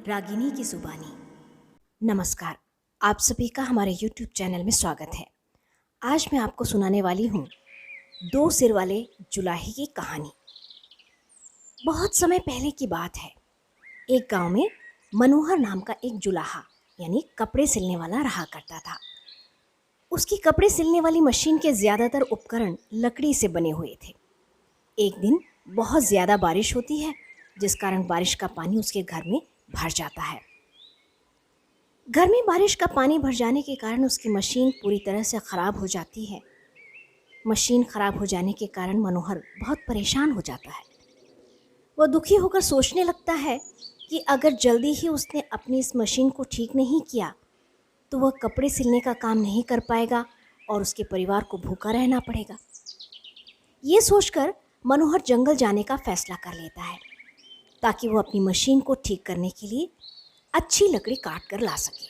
रागिनी की जुबानी। नमस्कार, आप सभी का हमारे YouTube चैनल में स्वागत है। आज मैं आपको सुनाने वाली हूँ दो सिर वाले जुलाहे की कहानी। बहुत समय पहले की बात है। एक गांव में मनोहर नाम का एक जुलाहा यानी कपड़े सिलने वाला रहा करता था। उसकी कपड़े सिलने वाली मशीन के ज़्यादातर उपकरण लकड़ी से बने हुए थे। एक दिन बहुत ज़्यादा बारिश होती है, जिस कारण बारिश का पानी उसके घर में भर जाता है। घर में बारिश का पानी भर जाने के कारण उसकी मशीन पूरी तरह से ख़राब हो जाती है। मशीन ख़राब हो जाने के कारण मनोहर बहुत परेशान हो जाता है। वह दुखी होकर सोचने लगता है कि अगर जल्दी ही उसने अपनी इस मशीन को ठीक नहीं किया तो वह कपड़े सिलने का काम नहीं कर पाएगा और उसके परिवार को भूखा रहना पड़ेगा। ये सोचकर मनोहर जंगल जाने का फैसला कर लेता है ताकि वह अपनी मशीन को ठीक करने के लिए अच्छी लकड़ी काट कर ला सके।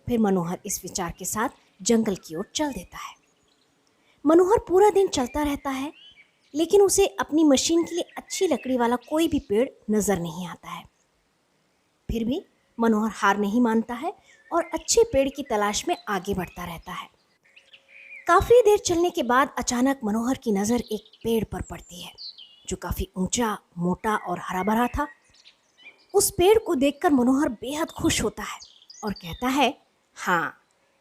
फिर मनोहर इस विचार के साथ जंगल की ओर चल देता है। मनोहर पूरा दिन चलता रहता है, लेकिन उसे अपनी मशीन के लिए अच्छी लकड़ी वाला कोई भी पेड़ नज़र नहीं आता है। फिर भी मनोहर हार नहीं मानता है और अच्छे पेड़ की तलाश में आगे बढ़ता रहता है। काफ़ी देर चलने के बाद अचानक मनोहर की नज़र एक पेड़ पर पड़ती है जो काफ़ी ऊंचा, मोटा और हरा भरा था। उस पेड़ को देखकर मनोहर बेहद खुश होता है और कहता है, हाँ,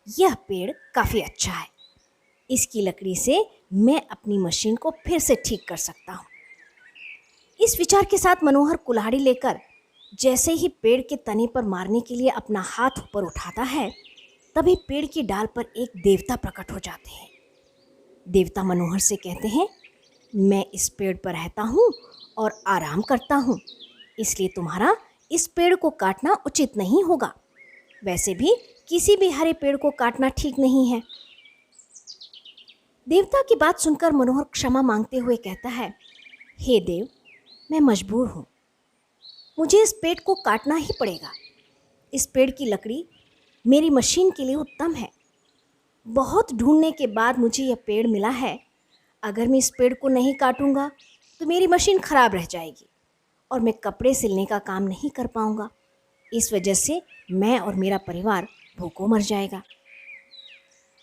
यह पेड़ काफ़ी अच्छा है। इसकी लकड़ी से मैं अपनी मशीन को फिर से ठीक कर सकता हूँ। इस विचार के साथ मनोहर कुल्हाड़ी लेकर जैसे ही पेड़ के तने पर मारने के लिए अपना हाथ ऊपर उठाता है, तभी पेड़ की डाल पर एक देवता प्रकट हो जाते हैं। देवता मनोहर से कहते हैं, मैं इस पेड़ पर रहता हूँ और आराम करता हूँ, इसलिए तुम्हारा इस पेड़ को काटना उचित नहीं होगा। वैसे भी किसी भी हरे पेड़ को काटना ठीक नहीं है। देवता की बात सुनकर मनोहर क्षमा मांगते हुए कहता है, हे देव, मैं मजबूर हूँ, मुझे इस पेड़ को काटना ही पड़ेगा। इस पेड़ की लकड़ी मेरी मशीन के लिए उत्तम है। बहुत ढूंढने के बाद मुझे यह पेड़ मिला है। अगर मैं इस पेड़ को नहीं काटूंगा तो मेरी मशीन खराब रह जाएगी और मैं कपड़े सिलने का काम नहीं कर पाऊंगा। इस वजह से मैं और मेरा परिवार भूखों मर जाएगा।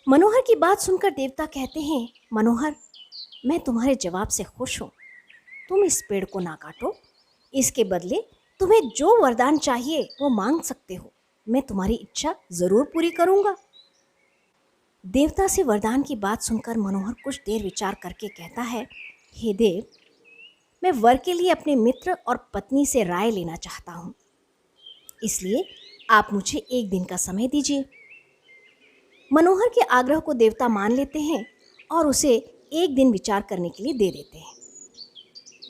मनोहर की बात सुनकर देवता कहते हैं, मनोहर, मैं तुम्हारे जवाब से खुश हूँ। तुम इस पेड़ को ना काटो। इसके बदले तुम्हें जो वरदान चाहिए वो मांग सकते हो। मैं तुम्हारी इच्छा ज़रूर पूरी करूँगा। देवता से वरदान की बात सुनकर मनोहर कुछ देर विचार करके कहता है, हे देव, मैं वर के लिए अपने मित्र और पत्नी से राय लेना चाहता हूँ, इसलिए आप मुझे एक दिन का समय दीजिए। मनोहर के आग्रह को देवता मान लेते हैं और उसे एक दिन विचार करने के लिए दे देते हैं।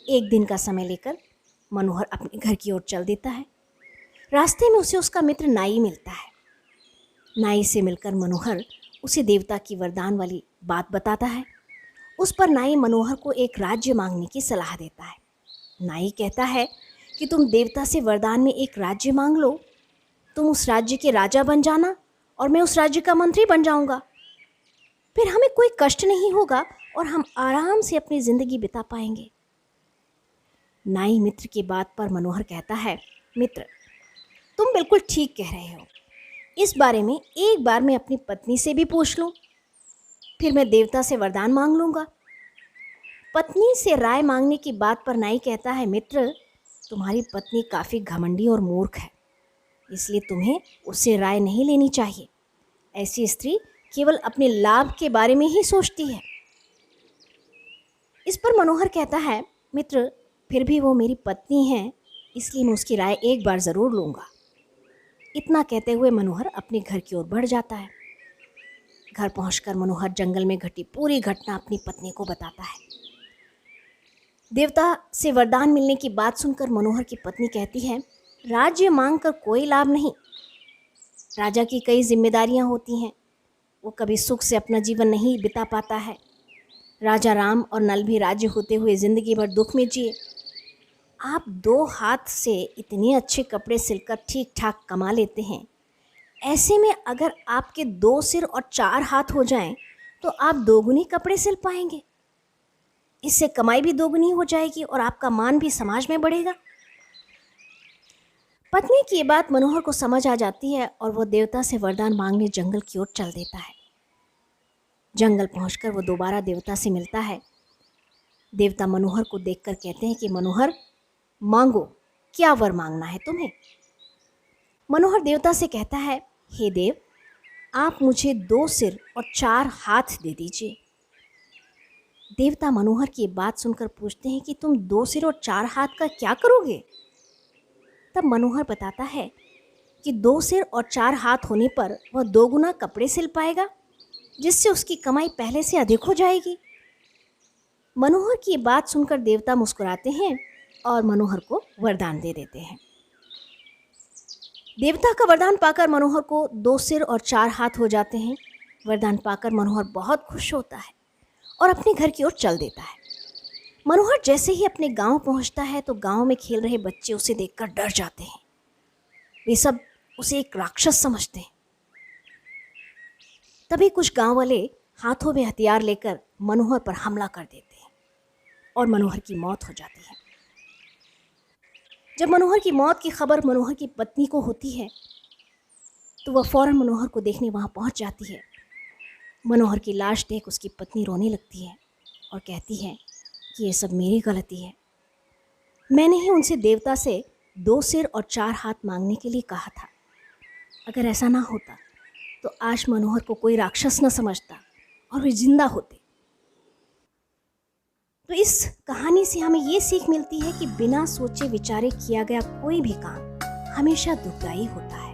एक दिन का समय लेकर मनोहर अपने घर की ओर चल देता है। रास्ते में उसे उसका मित्र नाई मिलता है। नाई से मिलकर मनोहर उसे देवता की वरदान वाली बात बताता है। उस पर नाई मनोहर को एक राज्य मांगने की सलाह देता है। नाई कहता है कि तुम देवता से वरदान में एक राज्य मांग लो। तुम उस राज्य के राजा बन जाना और मैं उस राज्य का मंत्री बन जाऊंगा। फिर हमें कोई कष्ट नहीं होगा और हम आराम से अपनी जिंदगी बिता पाएंगे। नाई मित्र की बात पर मनोहर कहता है, मित्र, तुम बिल्कुल ठीक कह रहे हो। इस बारे में एक बार मैं अपनी पत्नी से भी पूछ लूं, फिर मैं देवता से वरदान मांग लूंगा। पत्नी से राय मांगने की बात पर नाई कहता है, मित्र, तुम्हारी पत्नी काफ़ी घमंडी और मूर्ख है, इसलिए तुम्हें उससे राय नहीं लेनी चाहिए। ऐसी स्त्री केवल अपने लाभ के बारे में ही सोचती है। इस पर मनोहर कहता है, मित्र, फिर भी वो मेरी पत्नी है, इसलिए मैं उसकी राय एक बार ज़रूर लूँगा। इतना कहते हुए मनोहर अपने घर की ओर बढ़ जाता है। घर पहुंचकर मनोहर जंगल में घटी पूरी घटना अपनी पत्नी को बताता है। देवता से वरदान मिलने की बात सुनकर मनोहर की पत्नी कहती है, राज्य मांग कर कोई लाभ नहीं। राजा की कई जिम्मेदारियां होती हैं, वो कभी सुख से अपना जीवन नहीं बिता पाता है। राजा राम और नल भी राज्य होते हुए ज़िंदगी भर दुख में जिए। आप 2 हाथ से इतने अच्छे कपड़े सिलकर ठीक ठाक कमा लेते हैं। ऐसे में अगर आपके 2 सिर और 4 हाथ हो जाएं, तो आप दोगुनी कपड़े सिल पाएंगे। इससे कमाई भी दोगुनी हो जाएगी और आपका मान भी समाज में बढ़ेगा। पत्नी की ये बात मनोहर को समझ आ जाती है और वो देवता से वरदान मांगने जंगल की ओर चल देता है। जंगल पहुंचकर वो दोबारा देवता से मिलता है। देवता मनोहर को देखकर कहते हैं कि मनोहर, मांगो, क्या वर मांगना है तुम्हें। मनोहर देवता से कहता है, हे देव, आप मुझे 2 सिर और 4 हाथ दे दीजिए। देवता मनोहर की बात सुनकर पूछते हैं कि तुम 2 सिर और 4 हाथ का क्या करोगे। तब मनोहर बताता है कि 2 सिर और 4 हाथ होने पर वह 2 गुना कपड़े सिल पाएगा, जिससे उसकी कमाई पहले से अधिक हो जाएगी। मनोहर की बात सुनकर देवता मुस्कुराते हैं और मनोहर को वरदान दे देते हैं। देवता का वरदान पाकर मनोहर को 2 सिर और 4 हाथ हो जाते हैं। वरदान पाकर मनोहर बहुत खुश होता है और अपने घर की ओर चल देता है। मनोहर जैसे ही अपने गांव पहुंचता है तो गांव में खेल रहे बच्चे उसे देखकर डर जाते हैं। वे सब उसे एक राक्षस समझते हैं। तभी कुछ गांव वाले हाथों में हथियार लेकर मनोहर पर हमला कर देते हैं और मनोहर की मौत हो जाती है। जब मनोहर की मौत की खबर मनोहर की पत्नी को होती है तो वह फौरन मनोहर को देखने वहां पहुंच जाती है। मनोहर की लाश देख उसकी पत्नी रोने लगती है और कहती है कि ये सब मेरी गलती है। मैंने ही उनसे देवता से 2 सिर और 4 हाथ मांगने के लिए कहा था। अगर ऐसा ना होता तो आज मनोहर को कोई राक्षस न समझता और वे जिंदा होते। तो इस कहानी से हमें ये सीख मिलती है कि बिना सोचे विचारे किया गया कोई भी काम हमेशा दुखदायी होता है।